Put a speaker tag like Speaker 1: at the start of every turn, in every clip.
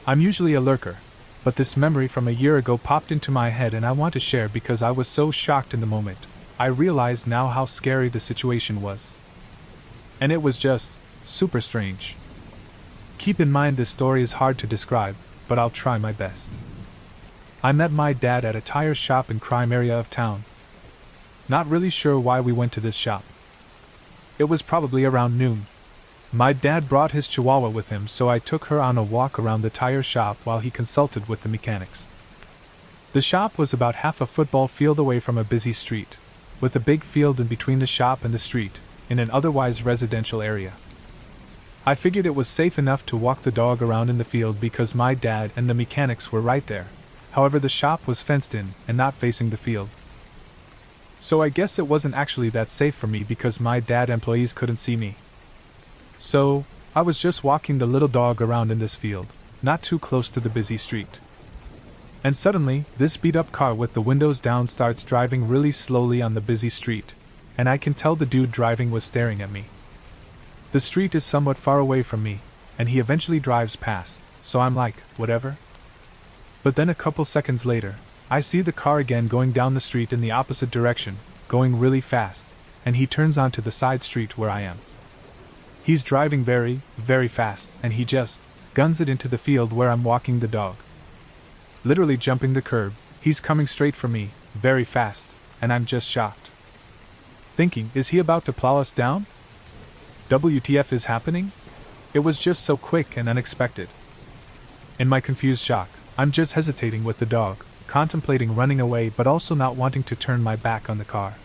Speaker 1: I'm usually a lurker, but this memory from a year ago popped into my head and I want to share because I was so shocked in the moment. I realize now how scary the situation was. And it was just super strange. Keep in mind this story is hard to describe, but I'll try my best. I met my dad at a tire shop in crime area of town. Not really sure why we went to this shop. It was probably around noon. My dad brought his chihuahua with him, so I took her on a walk around the tire shop while he consulted with the mechanics. The shop was about half a football field away from a busy street, with a big field in between the shop and the street, in an otherwise residential area. I figured it was safe enough to walk the dog around in the field because my dad and the mechanics were right there. However, the shop was fenced in and not facing the field. So I guess it wasn't actually that safe for me because my dad employees couldn't see me. So, I was just walking the little dog around in this field, not too close to the busy street. And suddenly, this beat-up car with the windows down starts driving really slowly on the busy street, and I can tell the dude driving was staring at me. The street is somewhat far away from me, and he eventually drives past, so I'm like, whatever. But then a couple seconds later, I see the car again going down the street in the opposite direction, going really fast, and he turns onto the side street where I am. He's driving very, very fast, and he just guns it into the field where I'm walking the dog. Literally jumping the curb, he's coming straight for me, very fast, and I'm just shocked. Thinking, is he about to plow us down? WTF is happening? It was just so quick and unexpected. In my confused shock, I'm just hesitating with the dog, contemplating running away but also not wanting to turn my back on the car.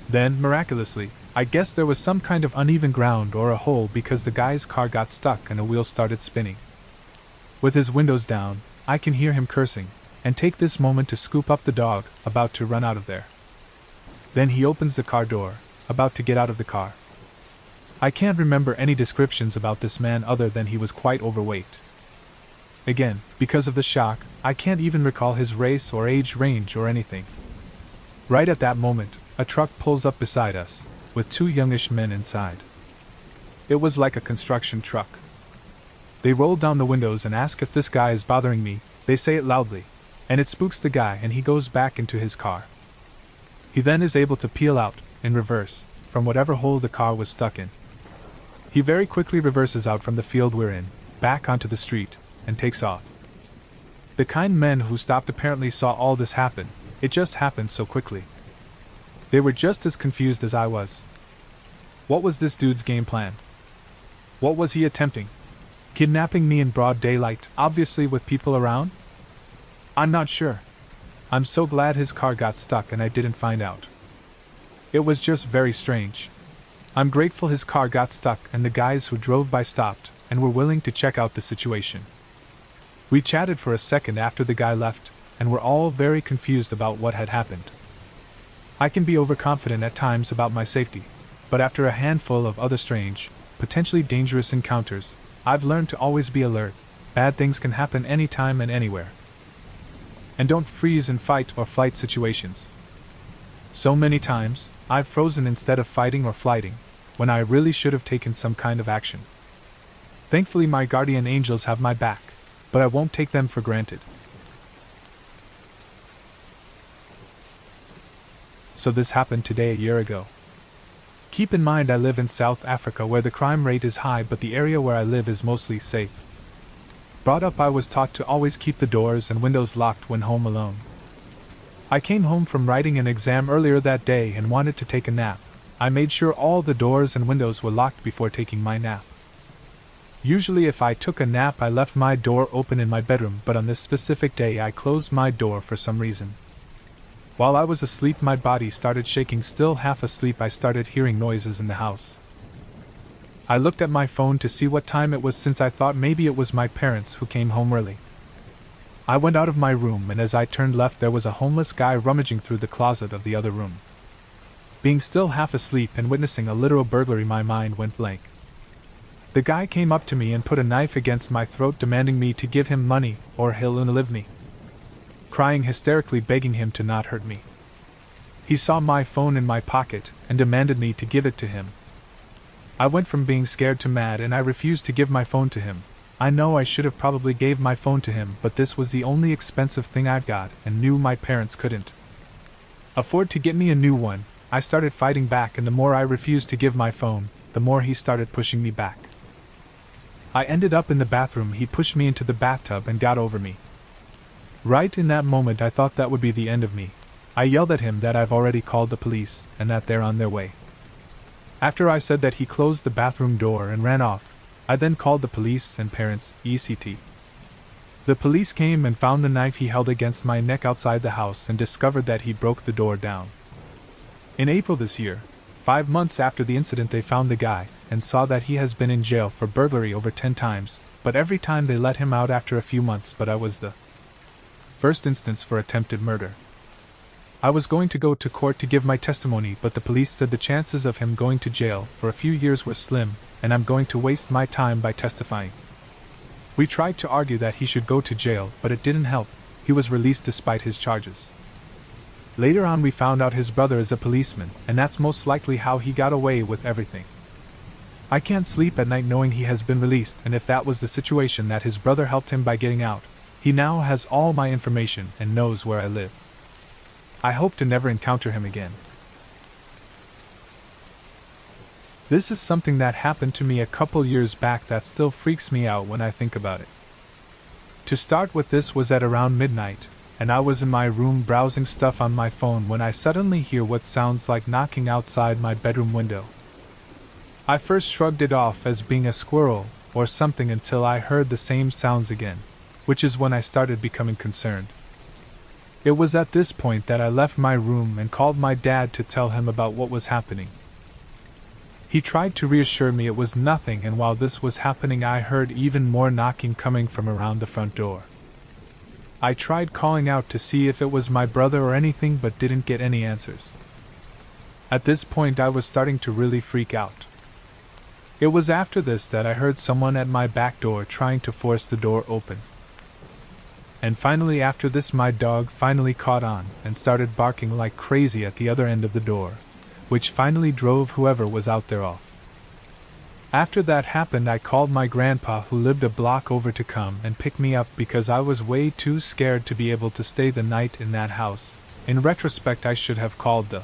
Speaker 1: Then, miraculously, I guess there was some kind of uneven ground or a hole because the guy's car got stuck and a wheel started spinning. With his windows down, I can hear him cursing, and take this moment to scoop up the dog, about to run out of there. Then he opens the car door, about to get out of the car. I can't remember any descriptions about this man other than he was quite overweight. Again, because of the shock, I can't even recall his race or age range or anything. Right at that moment, a truck pulls up beside us, with two youngish men inside. It was like a construction truck. They roll down the windows and ask if this guy is bothering me. They say it loudly, and it spooks the guy and he goes back into his car. He then is able to peel out, in reverse, from whatever hole the car was stuck in. He very quickly reverses out from the field we're in, back onto the street, and takes off. The kind men who stopped apparently saw all this happen. It just happened so quickly. They were just as confused as I was. What was this dude's game plan? What was he attempting? Kidnapping me in broad daylight, obviously with people around? I'm not sure. I'm so glad his car got stuck and I didn't find out. It was just very strange. I'm grateful his car got stuck and the guys who drove by stopped and were willing to check out the situation. We chatted for a second after the guy left, and were all very confused about what had happened. I can be overconfident at times about my safety, but after a handful of other strange, potentially dangerous encounters, I've learned to always be alert. Bad things can happen anytime and anywhere. And don't freeze in fight or flight situations. So many times, I've frozen instead of fighting or flighting, when I really should have taken some kind of action. Thankfully my guardian angels have my back, but I won't take them for granted. So this happened today a year ago. Keep in mind I live in South Africa where the crime rate is high but the area where I live is mostly safe. Brought up I was taught to always keep the doors and windows locked when home alone. I came home from writing an exam earlier that day and wanted to take a nap. I made sure all the doors and windows were locked before taking my nap. Usually if I took a nap I left my door open in my bedroom, but on this specific day I closed my door for some reason. While I was asleep my body started shaking. Still half asleep I started hearing noises in the house. I looked at my phone to see what time it was since I thought maybe it was my parents who came home early. I went out of my room and as I turned left there was a homeless guy rummaging through the closet of the other room. Being still half asleep and witnessing a literal burglary my mind went blank. The guy came up to me and put a knife against my throat demanding me to give him money or he'll unalive me. Crying hysterically begging him to not hurt me. He saw my phone in my pocket and demanded me to give it to him. I went from being scared to mad and I refused to give my phone to him, I know I should have probably gave my phone to him, but this was the only expensive thing I'd got and knew my parents couldn't afford to get me a new one. I started fighting back, and the more I refused to give my phone, the more he started pushing me back. I ended up in the bathroom. He pushed me into the bathtub and got over me. Right in that moment I thought that would be the end of me. I yelled at him that I've already called the police and that they're on their way. After I said that, he closed the bathroom door and ran off. I then called the police and parents, etc. The police came and found the knife he held against my neck outside the house and discovered that he broke the door down. In April this year, 5 months after the incident, they found the guy and saw that he has been in jail for burglary over 10 times, but every time they let him out after a few months. But I was the first instance for attempted murder. I was going to go to court to give my testimony, but the police said the chances of him going to jail for a few years were slim, and I'm going to waste my time by testifying. We tried to argue that he should go to jail, but it didn't help. He was released despite his charges. Later on we found out his brother is a policeman, and that's most likely how he got away with everything. I can't sleep at night knowing he has been released, and if that was the situation, that his brother helped him by getting out. He now has all my information and knows where I live. I hope to never encounter him again. This is something that happened to me a couple years back that still freaks me out when I think about it. To start with, this was at around midnight, and I was in my room browsing stuff on my phone when I suddenly hear what sounds like knocking outside my bedroom window. I first shrugged it off as being a squirrel or something until I heard the same sounds again, which is when I started becoming concerned. It was at this point that I left my room and called my dad to tell him about what was happening. He tried to reassure me it was nothing, and while this was happening I heard even more knocking coming from around the front door. I tried calling out to see if it was my brother or anything, but didn't get any answers. At this point I was starting to really freak out. It was after this that I heard someone at my back door trying to force the door open. And finally after this my dog finally caught on and started barking like crazy at the other end of the door, which finally drove whoever was out there off. After that happened I called my grandpa, who lived a block over, to come and pick me up because I was way too scared to be able to stay the night in that house. In retrospect I should have called the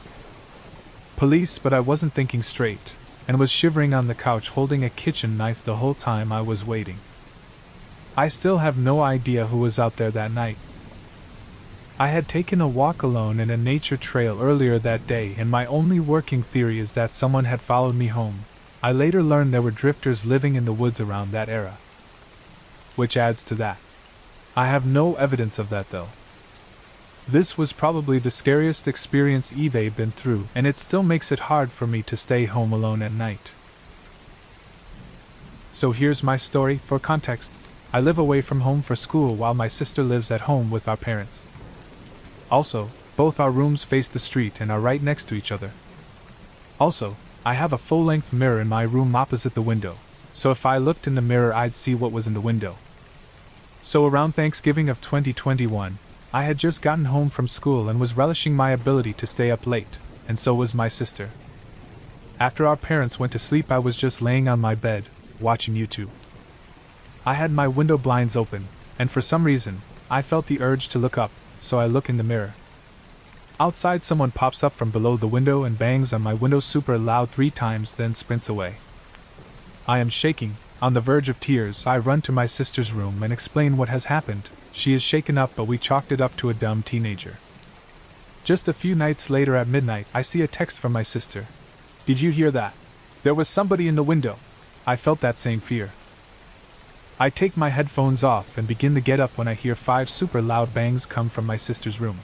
Speaker 1: police, but I wasn't thinking straight, and was shivering on the couch holding a kitchen knife the whole time I was waiting. I still have no idea who was out there that night. I had taken a walk alone in a nature trail earlier that day, and my only working theory is that someone had followed me home. I later learned there were drifters living in the woods around that era, which adds to that. I have no evidence of that though. This was probably the scariest experience Eve been through, and it still makes it hard for me to stay home alone at night. So here's my story for context. I live away from home for school while my sister lives at home with our parents. Also, both our rooms face the street and are right next to each other. Also, I have a full-length mirror in my room opposite the window, so if I looked in the mirror I'd see what was in the window. So around Thanksgiving of 2021, I had just gotten home from school and was relishing my ability to stay up late, and so was my sister. After our parents went to sleep I was just laying on my bed, watching YouTube. I had my window blinds open, and for some reason, I felt the urge to look up, so I look in the mirror. Outside someone pops up from below the window and bangs on my window super loud 3 times, then sprints away. I am shaking, on the verge of tears. I run to my sister's room and explain what has happened. She is shaken up, but we chalked it up to a dumb teenager. Just a few nights later at midnight, I see a text from my sister. "Did you hear that? There was somebody in the window." I felt that same fear. I take my headphones off and begin to get up when I hear 5 super loud bangs come from my sister's room.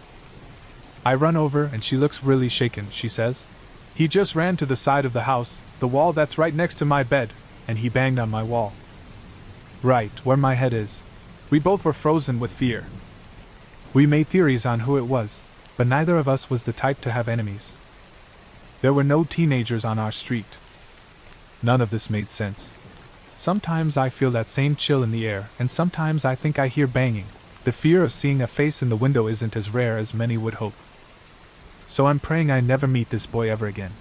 Speaker 1: I run over and she looks really shaken. She says, "He just ran to the side of the house, the wall that's right next to my bed, and he banged on my wall. Right where my head is." We both were frozen with fear. We made theories on who it was, but neither of us was the type to have enemies. There were no teenagers on our street. None of this made sense. Sometimes I feel that same chill in the air, and sometimes I think I hear banging. The fear of seeing a face in the window isn't as rare as many would hope. So I'm praying I never meet this boy ever again.